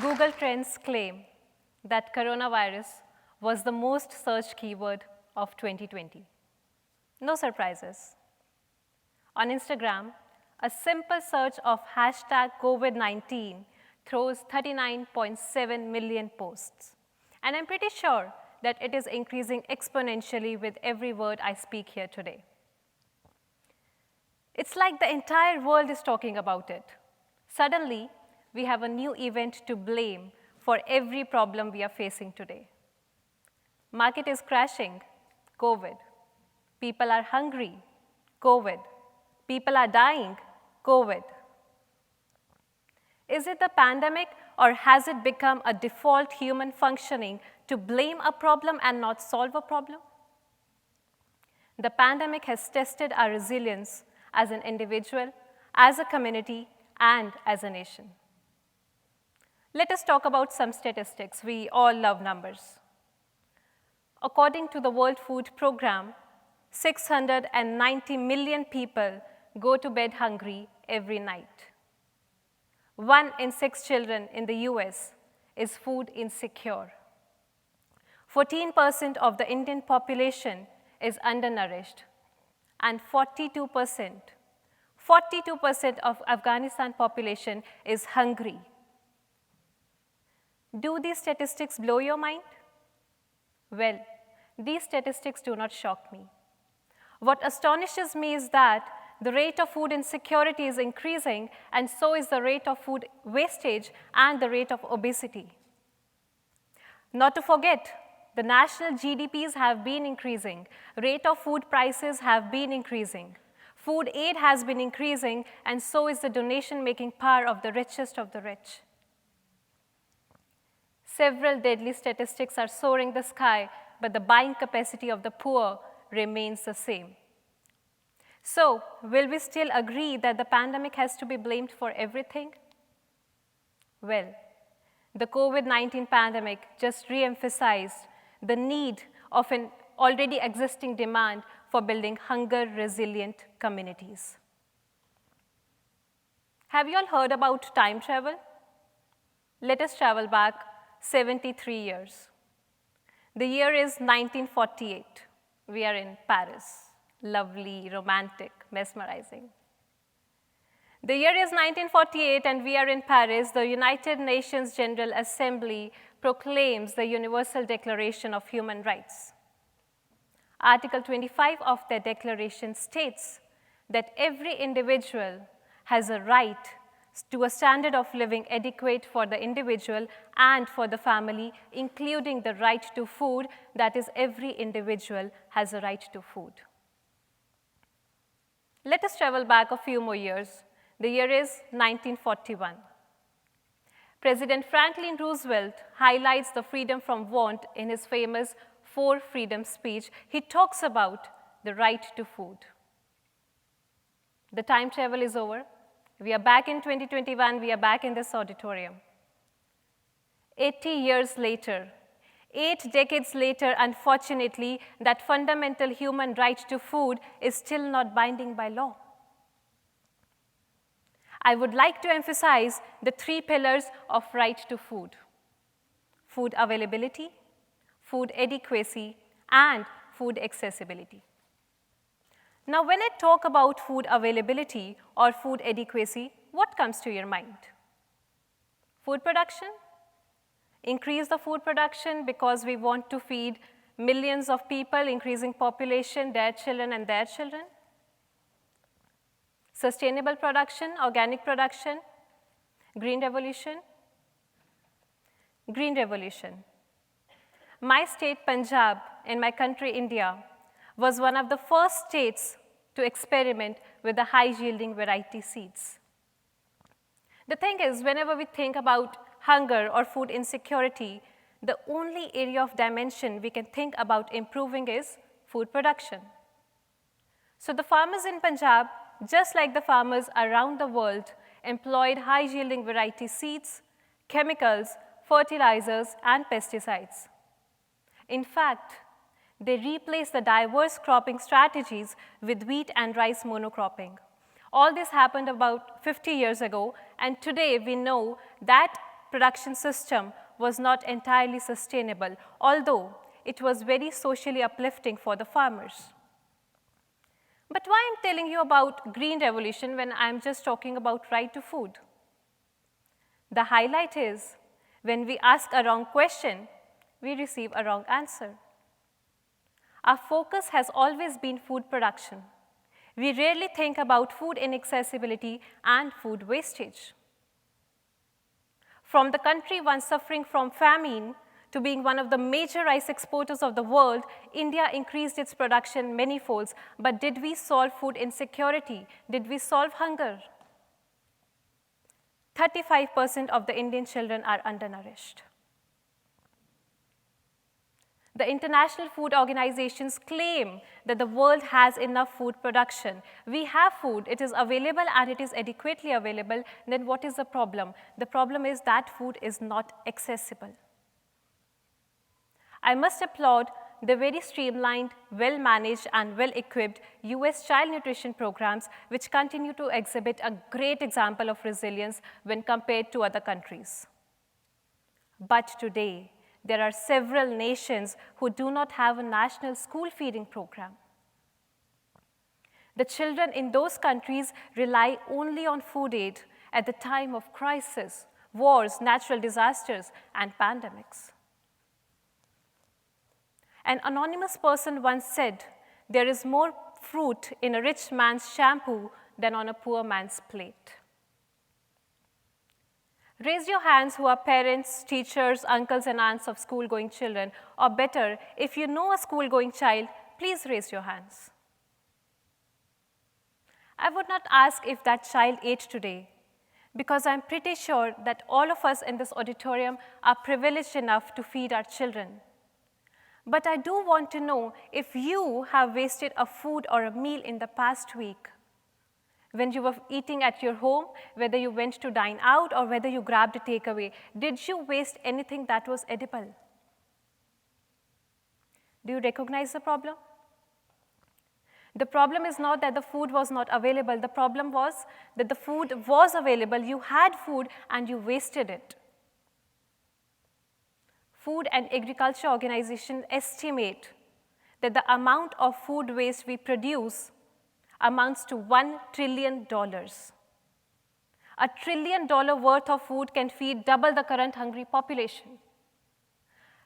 Google Trends claim that coronavirus was the most searched keyword of 2020. No surprises. On Instagram, a simple search of hashtag COVID-19 throws 39.7 million posts. And I'm pretty sure that it is increasing exponentially with every word I speak here today. It's like the entire world is talking about it. Suddenly, we have a new event to blame for every problem we are facing today. Market is crashing, COVID. People are hungry, COVID. People are dying, COVID. Is it the pandemic, or has it become a default human functioning to blame a problem and not solve a problem? The pandemic has tested our resilience as an individual, as a community, and as a nation. Let us talk about some statistics. We all love numbers. According to the World Food Programme, 690 million people go to bed hungry every night. 1 in 6 children in the US is food insecure. 14% of the Indian population is undernourished, and 42% of Afghanistan population is hungry. Do these statistics blow your mind? Well, these statistics do not shock me. What astonishes me is that the rate of food insecurity is increasing, and so is the rate of food wastage and the rate of obesity. Not to forget, the national GDPs have been increasing, rate of food prices have been increasing, food aid has been increasing, and so is the donation-making power of the richest of the rich. Several deadly statistics are soaring the sky, but the buying capacity of the poor remains the same. So, will we still agree that the pandemic has to be blamed for everything? Well, the COVID-19 pandemic just re-emphasized the need of an already existing demand for building hunger-resilient communities. Have you all heard about time travel? Let us travel back 73 years. The year is 1948. We are in Paris. Lovely, romantic, mesmerizing. The year is 1948, and we are in Paris. The United Nations General Assembly proclaims the Universal Declaration of Human Rights. Article 25 of the Declaration states that every individual has a right to a standard of living adequate for the individual and for the family, including the right to food, that is, every individual has a right to food. Let us travel back a few more years. The year is 1941. President Franklin Roosevelt highlights the freedom from want in his famous 4 Freedom speech. He talks about the right to food. The time travel is over. We are back in 2021. We are back in this auditorium. 80 years later, 8 decades later, unfortunately, that fundamental human right to food is still not binding by law. I would like to emphasize the 3 pillars of right to food: food availability, food adequacy, and food accessibility. Now, when I talk about food availability or food adequacy, what comes to your mind? Food production? Increase the food production because we want to feed millions of people, increasing population, their children and their children. Sustainable production, organic production, green revolution. Green revolution. My state, Punjab, in my country, India, was one of the first states to experiment with the high-yielding variety seeds. The thing is, whenever we think about hunger or food insecurity, the only area of dimension we can think about improving is food production. So the farmers in Punjab, just like the farmers around the world, employed high-yielding variety seeds, chemicals, fertilizers, and pesticides. In fact, they replaced the diverse cropping strategies with wheat and rice monocropping. All this happened about 50 years ago, and today we know that production system was not entirely sustainable, although it was very socially uplifting for the farmers. But why I'm telling you about green revolution when I'm just talking about right to food? The highlight is, when we ask a wrong question, we receive a wrong answer. Our focus has always been food production. We rarely think about food inaccessibility and food wastage. From the country once suffering from famine to being one of the major rice exporters of the world, India increased its production many folds. But did we solve food insecurity? Did we solve hunger? 35% of the Indian children are undernourished. The international food organizations claim that the world has enough food production. We have food, it is available and it is adequately available. Then what is the problem? The problem is that food is not accessible. I must applaud the very streamlined, well-managed, and well-equipped US child nutrition programs, which continue to exhibit a great example of resilience when compared to other countries. But today, there are several nations who do not have a national school feeding program. The children in those countries rely only on food aid at the time of crisis, wars, natural disasters, and pandemics. An anonymous person once said, "There is more fruit in a rich man's shampoo than on a poor man's plate." Raise your hands who are parents, teachers, uncles, and aunts of school-going children. Or better, if you know a school-going child, please raise your hands. I would not ask if that child ate today, because I'm pretty sure that all of us in this auditorium are privileged enough to feed our children. But I do want to know if you have wasted a food or a meal in the past week. When you were eating at your home, whether you went to dine out or whether you grabbed a takeaway, did you waste anything that was edible? Do you recognize the problem? The problem is not that the food was not available. The problem was that the food was available, you had food, and you wasted it. Food and Agriculture Organization estimate that the amount of food waste we produce amounts to $1 trillion. $1 trillion worth of food can feed double the current hungry population.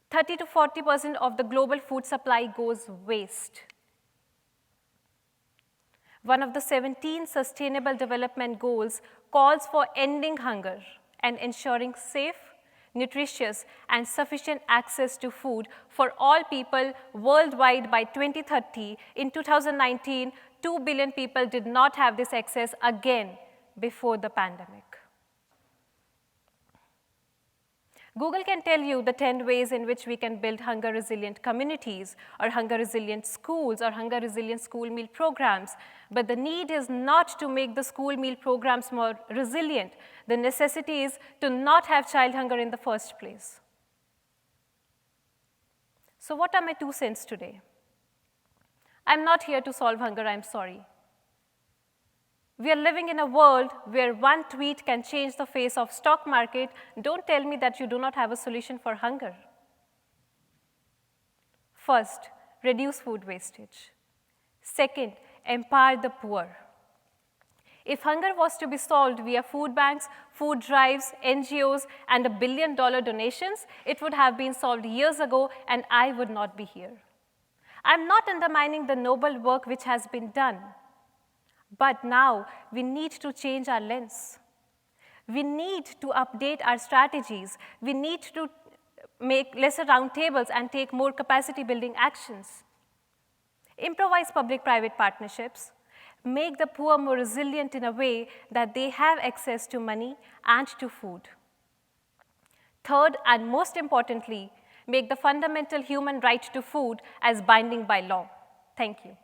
30 to 40% of the global food supply goes waste. One of the 17 Sustainable Development Goals calls for ending hunger and ensuring safe, nutritious, and sufficient access to food for all people worldwide by 2030. In 2019, 2 billion people did not have this access again before the pandemic. Google can tell you the 10 ways in which we can build hunger-resilient communities, or hunger-resilient schools, or hunger-resilient school meal programs. But the need is not to make the school meal programs more resilient. The necessity is to not have child hunger in the first place. So what are my 2 cents today? I'm not here to solve hunger, I'm sorry. We are living in a world where one tweet can change the face of stock market. Don't tell me that you do not have a solution for hunger. First, reduce food wastage. Second, empower the poor. If hunger was to be solved via food banks, food drives, NGOs, and $1 billion donations, it would have been solved years ago, and I would not be here. I'm not undermining the noble work which has been done. But now, we need to change our lens. We need to update our strategies. We need to make lesser roundtables and take more capacity-building actions. Improvise public-private partnerships. Make the poor more resilient in a way that they have access to money and to food. Third, and most importantly, make the fundamental human right to food as binding by law. Thank you.